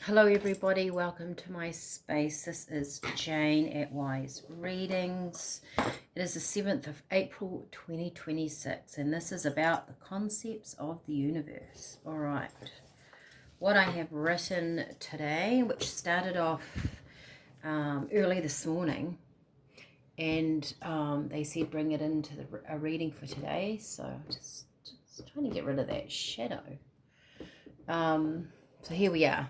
Hello everybody, welcome to my space. This is Jane at Wise Readings. It is the 7th of April 2026 and this is about the concepts of the universe. Alright, what I have written today, which started off early this morning, and they said bring it into a reading for today, so just trying to get rid of that shadow. So here we are.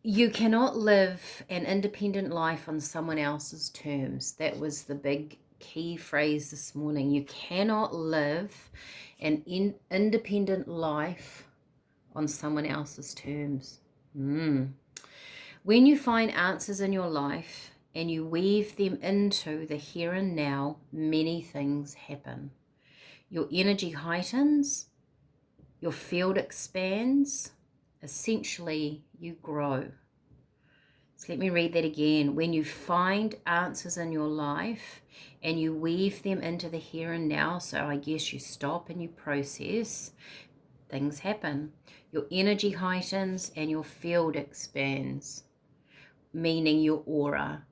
You cannot live an independent life on someone else's terms. That was the big key phrase this morning. You cannot live an independent life on someone else's terms. When you find answers in your life and you weave them into the here and now, many things happen. Your energy heightens, your field expands, essentially you grow. So let me read that again. When you find answers in your life and you weave them into the here and now, so I guess you stop and you process, things happen. Your energy heightens and your field expands, meaning your aura.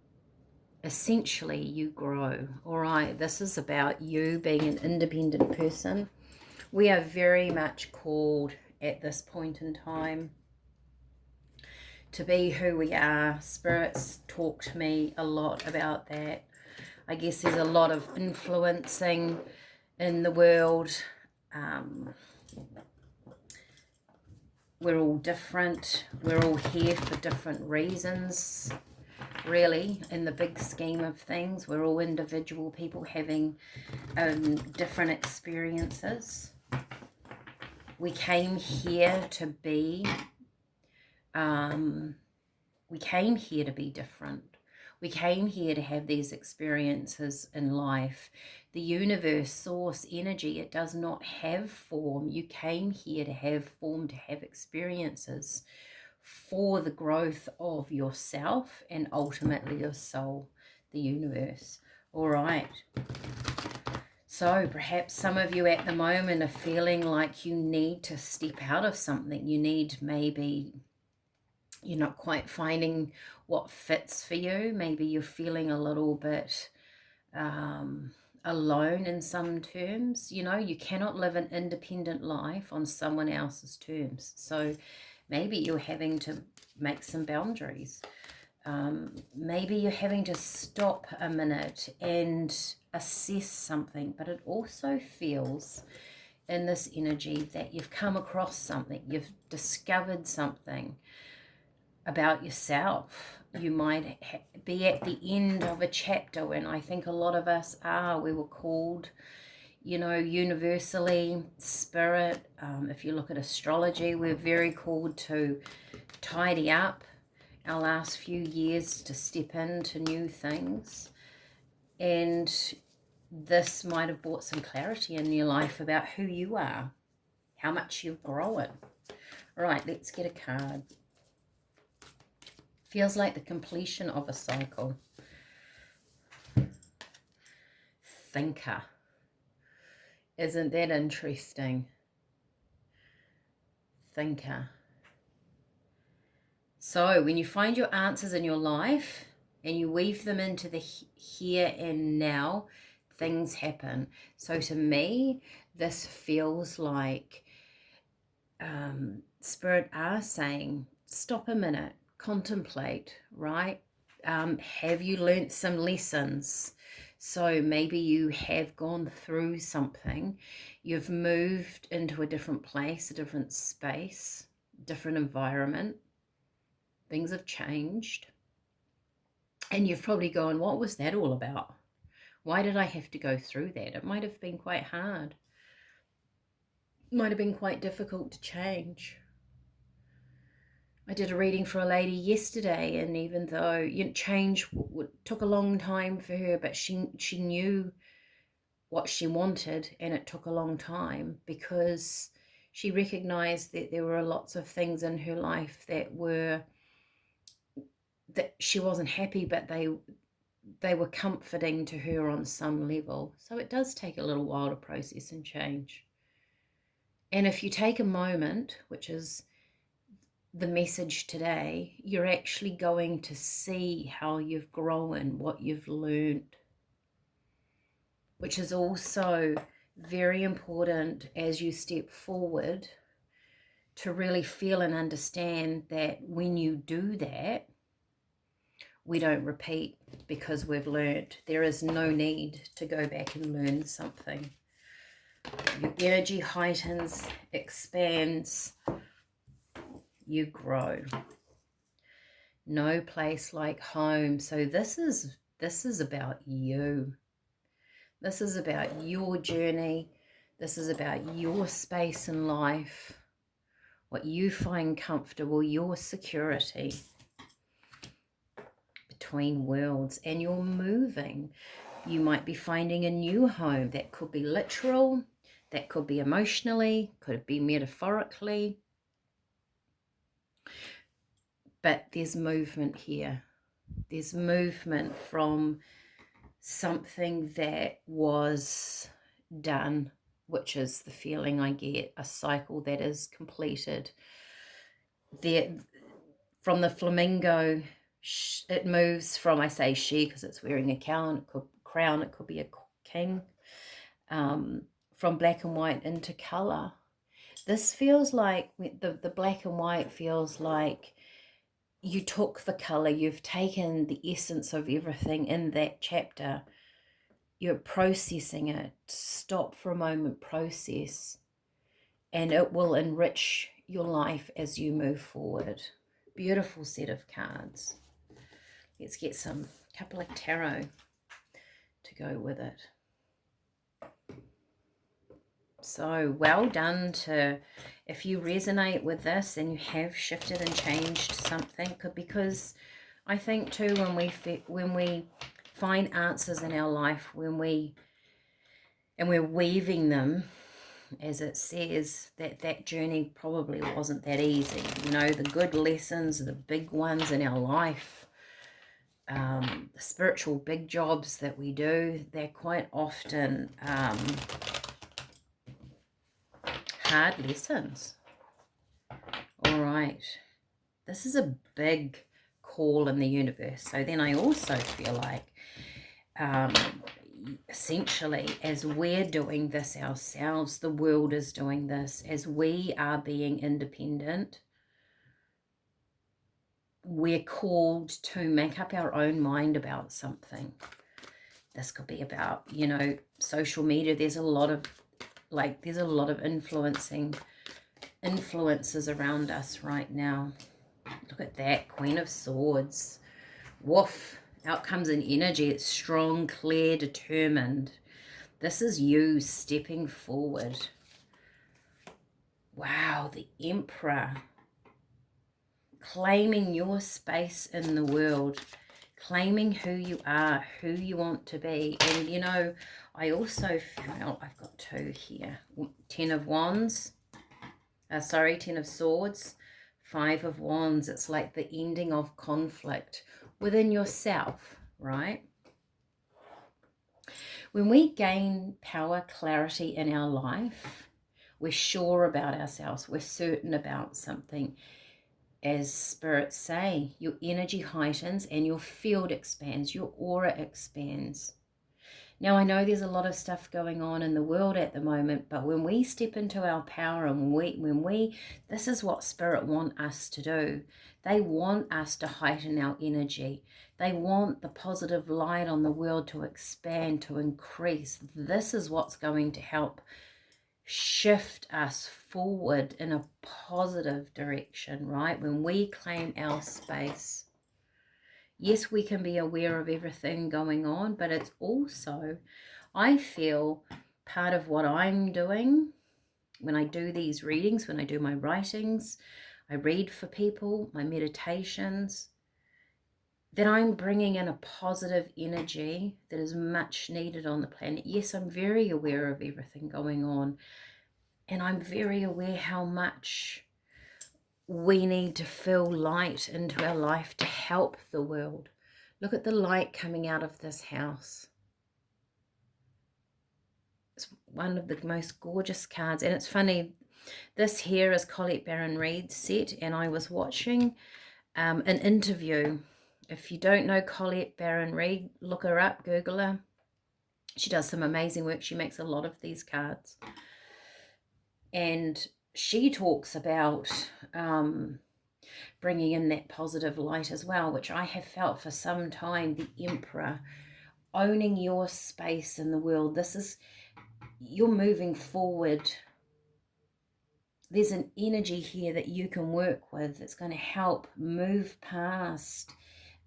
Essentially, you grow. All right, this is about you being an independent person. We are very much called at this point in time to be who we are. Spirits talk to me a lot about that. I guess there's a lot of influencing in the world. We're all different. We're all here for different reasons. Really, in the big scheme of things, we're all individual people having different experiences. We came here to be we came here to be different. We came here to have these experiences in life. The universe, source, energy, it does not have form. You came here to have form, to have experiences for the growth of yourself and ultimately your soul, the universe. All right. So perhaps some of you at the moment are feeling like you need to step out of something. You need, maybe you're not quite finding what fits for you. Maybe you're feeling a little bit alone in some terms. You know, you cannot live an independent life on someone else's terms. So maybe you're having to make some boundaries. Maybe you're having to stop a minute and assess something, but it also feels in this energy that you've come across something, you've discovered something about yourself. You might be at the end of a chapter, and I think a lot of us are. We were called, you know, universally, spirit. If you look at astrology, we're very called to tidy up our last few years, to step into new things. And this might have brought some clarity in your life about who you are, how much you've grown. All right, let's get a card. Feels like the completion of a cycle. Thinker. Isn't that interesting? Thinker. So when you find your answers in your life and you weave them into the here and now, things happen. So to me, this feels like Spirit are saying, stop a minute, contemplate, right? Have you learnt some lessons? So maybe you have gone through something, you've moved into a different place, a different space, different environment, things have changed, and you've probably gone, what was that all about? Why did I have to go through that? It might have been quite hard. It might have been quite difficult to change. I did a reading for a lady yesterday, and even though change took a long time for her, but she knew what she wanted, and it took a long time because she recognized that there were lots of things in her life that she wasn't happy, but they were comforting to her on some level. So it does take a little while to process and change. And if you take a moment, which is the message today, you're actually going to see how you've grown, what you've learned, which is also very important as you step forward, to really feel and understand that when you do that, we don't repeat because we've learned. There is no need to go back and learn something. Your energy heightens, expands, you grow. No place like home. So this is about you. This is about your journey. This is about your space in life, what you find comfortable, your security between worlds. And you're moving. You might be finding a new home. That could be literal, that could be emotionally, could be metaphorically. But there's movement here. There's movement from something that was done, which is the feeling I get, a cycle that is completed. There, from the flamingo, it moves from, I say she because it's wearing a crown, it could be a king, from black and white into color. This feels like, the black and white feels like you took the color, you've taken the essence of everything in that chapter, you're processing it. Stop for a moment, process, and it will enrich your life as you move forward. Beautiful set of cards. Let's get some couple of tarot to go with it. So well done to, if you resonate with this and you have shifted and changed something, because I think too, when we find answers in our life, we're weaving them, as it says, that journey probably wasn't that easy. You know, the good lessons, the big ones in our life, the spiritual big jobs that we do, they're quite often hard lessons. All right, this is a big call in the universe. So then I also feel like essentially, as we're doing this ourselves, the world is doing this, as we are being independent, we're called to make up our own mind about something. This could be about, you know, social media. There's a lot of influences around us right now. Look at that, Queen of Swords. Woof. Out comes an energy. It's strong, clear, determined. This is you stepping forward. Wow, the Emperor. Claiming your space in the world. Claiming who you are, who you want to be. And, you know, I also felt, I've got two here. 10 of Wands. 10 of Swords. 5 of Wands. It's like the ending of conflict within yourself, right? When we gain power, clarity in our life, we're sure about ourselves, we're certain about something. As spirits say, your energy heightens and your field expands, your aura expands. Now, I know there's a lot of stuff going on in the world at the moment, but when we step into our power and when we this is what Spirit want us to do. They want us to heighten our energy. They want the positive light on the world to expand, to increase. This is what's going to help shift us forward in a positive direction, right? When we claim our space. Yes, we can be aware of everything going on, but it's also, I feel, part of what I'm doing when I do these readings, when I do my writings, I read for people, my meditations, that I'm bringing in a positive energy that is much needed on the planet. Yes, I'm very aware of everything going on, and I'm very aware how much we need to fill light into our life to help the world. Look at the light coming out of this house. It's one of the most gorgeous cards. And it's funny, This here is Colette Baron Reid's set, and I was watching an interview. If you don't know Colette Baron Reid, look her up, Google her. She does some amazing work. She makes a lot of these cards. And she talks about bringing in that positive light as well, which I have felt for some time. The Emperor, owning your space in the world. This is, you're moving forward. There's an energy here that you can work with that's going to help move past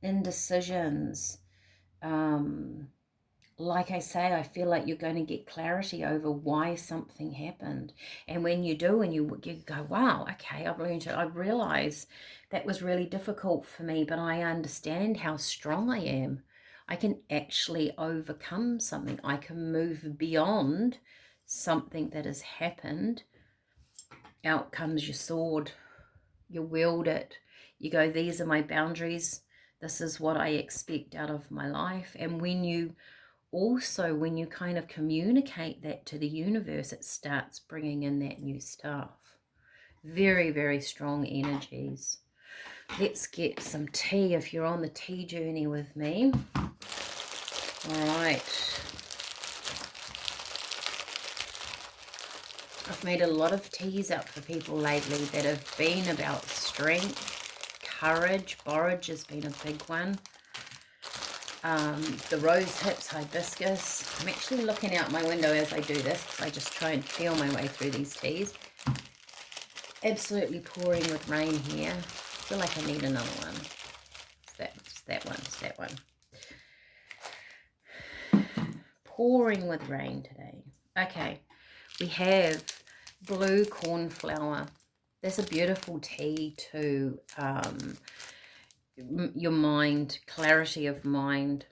indecisions. Like I say, I feel like you're going to get clarity over why something happened. And when you do, and you go, wow, okay, I've learned it. I realize that was really difficult for me, but I understand how strong I am. I can actually overcome something. I can move beyond something that has happened. Out comes your sword. You wield it. You go, these are my boundaries. This is what I expect out of my life. And when you kind of communicate that to the universe, it starts bringing in that new stuff. Very, very strong energies. Let's get some tea if you're on the tea journey with me. All right. I've made a lot of teas up for people lately that have been about strength, courage. Borage has been a big one. The rose hips, hibiscus. I'm actually looking out my window as I do this because I just try and feel my way through these teas. Absolutely pouring with rain here. I feel like I need another one. It's that one. Pouring with rain today. Okay, we have blue cornflower. That's a beautiful tea to your mind, clarity of mind,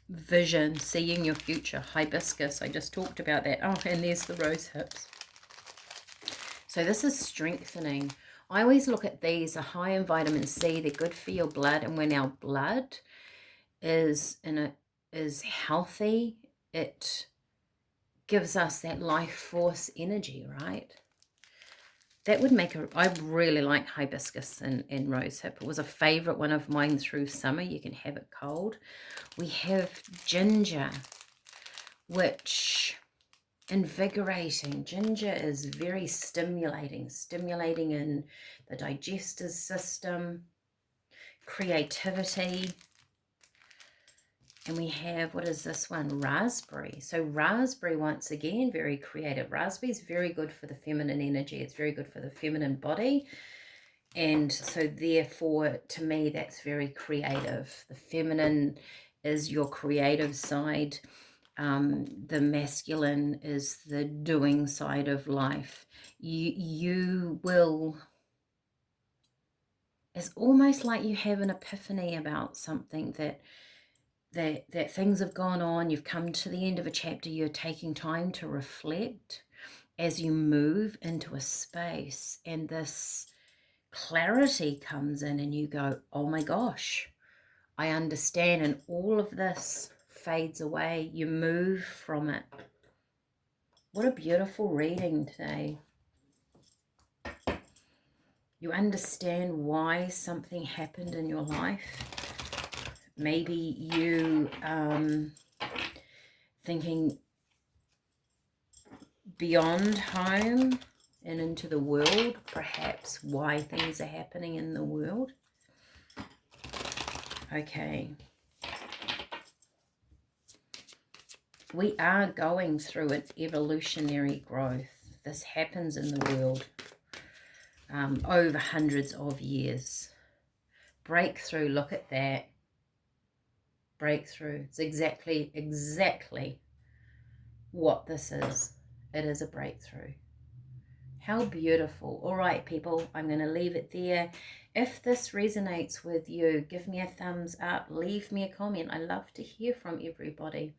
vision, seeing your future. Hibiscus, I just talked about that. Oh, and there's the rose hips. So this is strengthening. I always look at these, are high in vitamin C. They're good for your blood, and when our blood is healthy, it gives us that life force energy, right? That would make I really like hibiscus and rosehip. It was a favorite one of mine through summer. You can have it cold. We have ginger, which invigorating. Ginger is very stimulating in the digestive system, creativity. And we have, what is this one? Raspberry. So raspberry, once again, very creative. Raspberry is very good for the feminine energy. It's very good for the feminine body. And so therefore, to me, that's very creative. The feminine is your creative side. The masculine is the doing side of life. You will, it's almost like you have an epiphany about something that things have gone on. You've come to the end of a chapter. You're taking time to reflect as you move into a space, and this clarity comes in and you go, oh my gosh, I understand, and all of this fades away. You move from it. What a beautiful reading today. You understand why something happened in your life. Maybe you thinking beyond home and into the world, perhaps why things are happening in the world. Okay. We are going through an evolutionary growth. This happens in the world over hundreds of years. Breakthrough, look at that. Breakthrough. It's exactly what this is. It is a breakthrough. How beautiful. All right, people, I'm going to leave it there. If this resonates with you, give me a thumbs up, leave me a comment. I love to hear from everybody.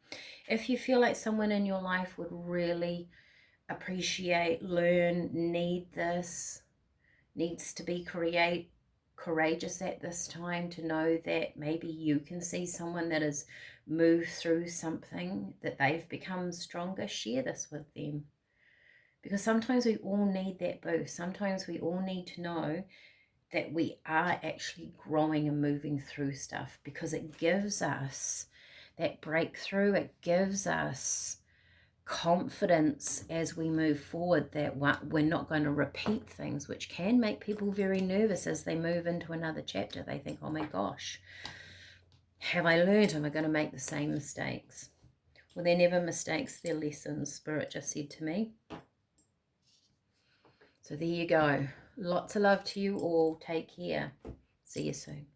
If you feel like someone in your life would really appreciate, learn, need this, needs to be courageous at this time to know that maybe you can see someone that has moved through something, that they've become stronger, share this with them. Because sometimes we all need that boost. Sometimes we all need to know that we are actually growing and moving through stuff, because it gives us that breakthrough. It gives us confidence as we move forward that we're not going to repeat things, which can make people very nervous as they move into another chapter. They think, oh my gosh, have I learned? Am I going to make the same mistakes? Well, they're never mistakes, they're lessons, Spirit just said to me. So there you go. Lots of love to you all. Take care. See you soon.